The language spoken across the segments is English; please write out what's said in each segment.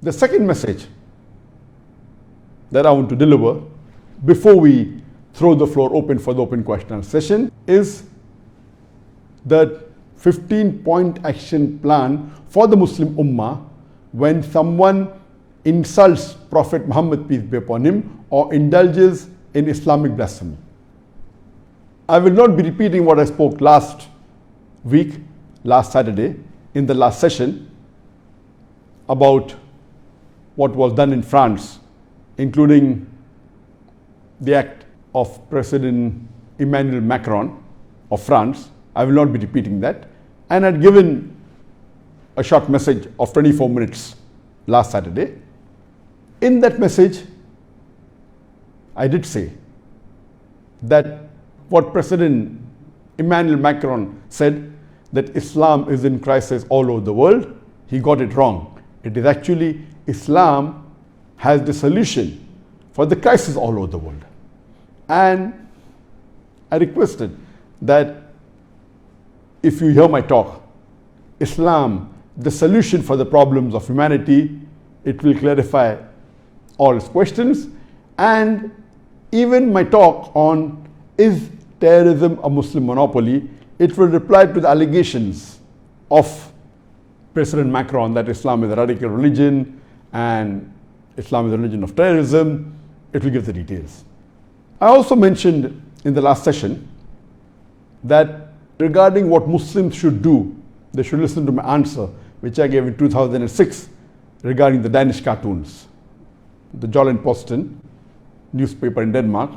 The second message that I want to deliver before we throw the floor open for the open question session is the 15-point action plan for the Muslim Ummah when someone insults Prophet Muhammad, peace be upon him, or indulges in Islamic blasphemy. I will not be repeating what I spoke last week, last Saturday, in the last session about what was done in France, including the act of President Emmanuel Macron of France. I will not be repeating that. And I had given a short message of 24 minutes last Saturday. In that message, I did say that what President Emmanuel Macron said, that Islam is in crisis all over the world, he got it wrong. It is actually Islam has the solution for the crisis all over the world. And I requested that if you hear my talk, Islam, the solution for the problems of humanity, it will clarify all its questions. And even my talk on is terrorism a Muslim monopoly, it will reply to the allegations of President Macron that Islam is a radical religion and Islam is a religion of terrorism. It will give the details. I also mentioned in the last session that regarding what Muslims should do, they should listen to my answer, which I gave in 2006 regarding the Danish cartoons. The Jyllands-Posten newspaper in Denmark,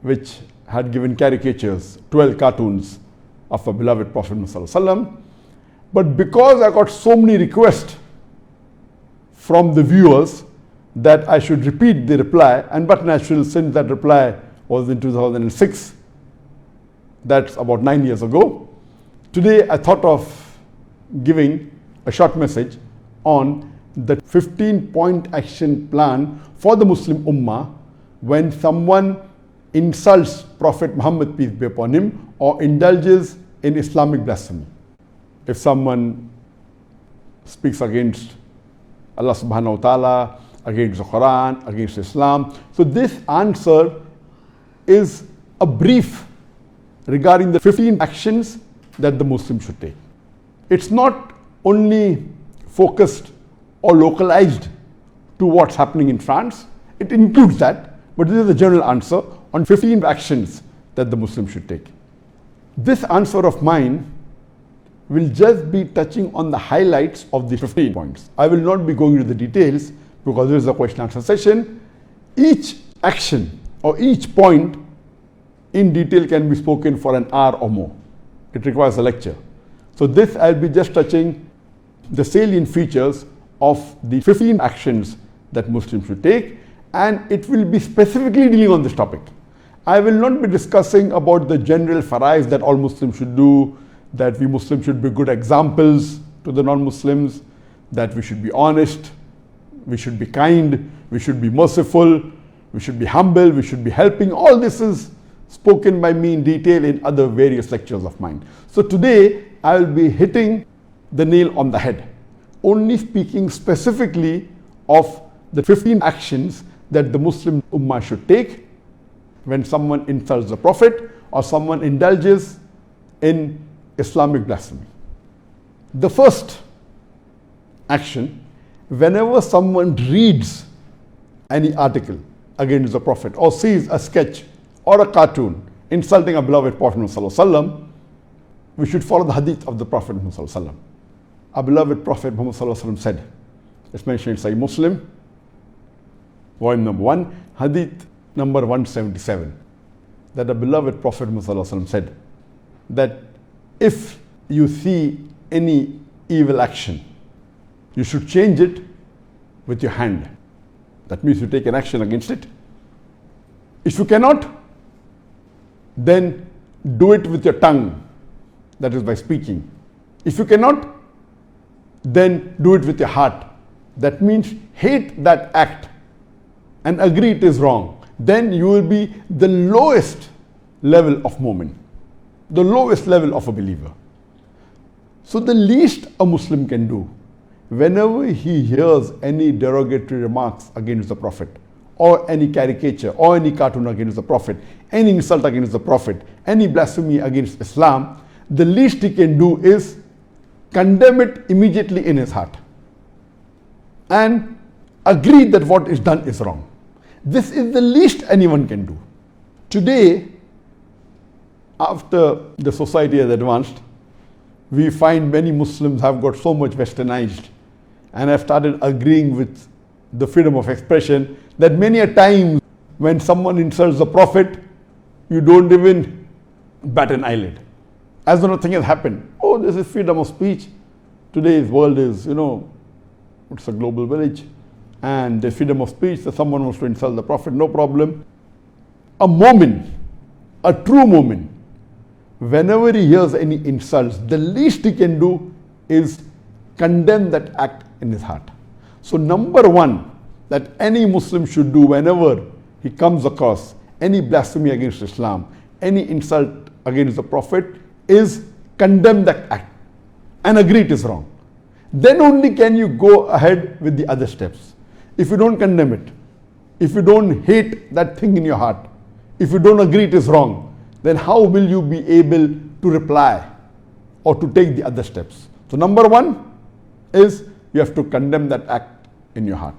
which had given caricatures, 12 cartoons of a beloved Prophet Muhammad. But because I got so many requests from the viewers that I should repeat the reply, and but natural, since that reply was in 2006, that's about 9 years ago. Today I thought of giving a short message on the 15-point action plan for the Muslim Ummah when someone insults Prophet Muhammad, peace be upon him, or indulges in Islamic blasphemy. If someone speaks against Allah subhanahu wa ta'ala, against the Quran, against Islam. So this answer is a brief regarding the 15 actions that the Muslim should take. It's not only focused or localized to what's happening in France. It includes that, but this is a general answer on 15 actions that the Muslim should take. This answer of mine will just be touching on the highlights of the 15 points. I will not be going into the details because this is a question answer session. Each action or each point in detail can be spoken for an hour or more. It requires a lecture. So this I'll be just touching the salient features of the 15 actions that Muslims should take, and it will be specifically dealing on this topic. I will not be discussing about the general farais that all Muslims should do, that we Muslims should be good examples to the non-Muslims, that we should be honest, we should be kind, we should be merciful, we should be humble, we should be helping. All this is spoken by me in detail in other various lectures of mine. So today I will be hitting the nail on the head, only speaking specifically of the 15 actions that the Muslim Ummah should take when someone insults the Prophet or someone indulges in Islamic blasphemy. The first action, whenever someone reads any article against the Prophet or sees a sketch or a cartoon insulting a beloved Prophet Muhammad, we should follow the hadith of the Prophet Muhammad. Our beloved Prophet Muhammad said, it's mentioned in Sahih Muslim, volume number 1, hadith number 177, that the beloved Prophet Muhammad said that if you see any evil action, you should change it with your hand. That means you take an action against it. If you cannot, then do it with your tongue, that is by speaking. If you cannot, then do it with your heart. That means hate that act and agree it is wrong. Then you will be the lowest level of mu'min, the lowest level of a believer. So the least a Muslim can do whenever he hears any derogatory remarks against the Prophet, or any caricature, or any cartoon against the Prophet, any insult against the Prophet, any blasphemy against Islam, the least he can do is condemn it immediately in his heart and agree that what is done is wrong. This is the least anyone can do. Today, after the society has advanced, we find many Muslims have got so much westernized and have started agreeing with the freedom of expression that many a time when someone insults the Prophet, you don't even bat an eyelid. As though nothing has happened. Oh, this is freedom of speech. Today's world is, it's a global village. And the freedom of speech, that someone wants to insult the Prophet, no problem. A moment, a true moment, whenever he hears any insults, the least he can do is condemn that act in his heart. So number one that any Muslim should do whenever he comes across any blasphemy against Islam, any insult against the Prophet, is condemn that act and agree it is wrong. Then only can you go ahead with the other steps. If you don't condemn it, if you don't hate that thing in your heart, if you don't agree it is wrong, then how will you be able to reply or to take the other steps? So number one is you have to condemn that act in your heart.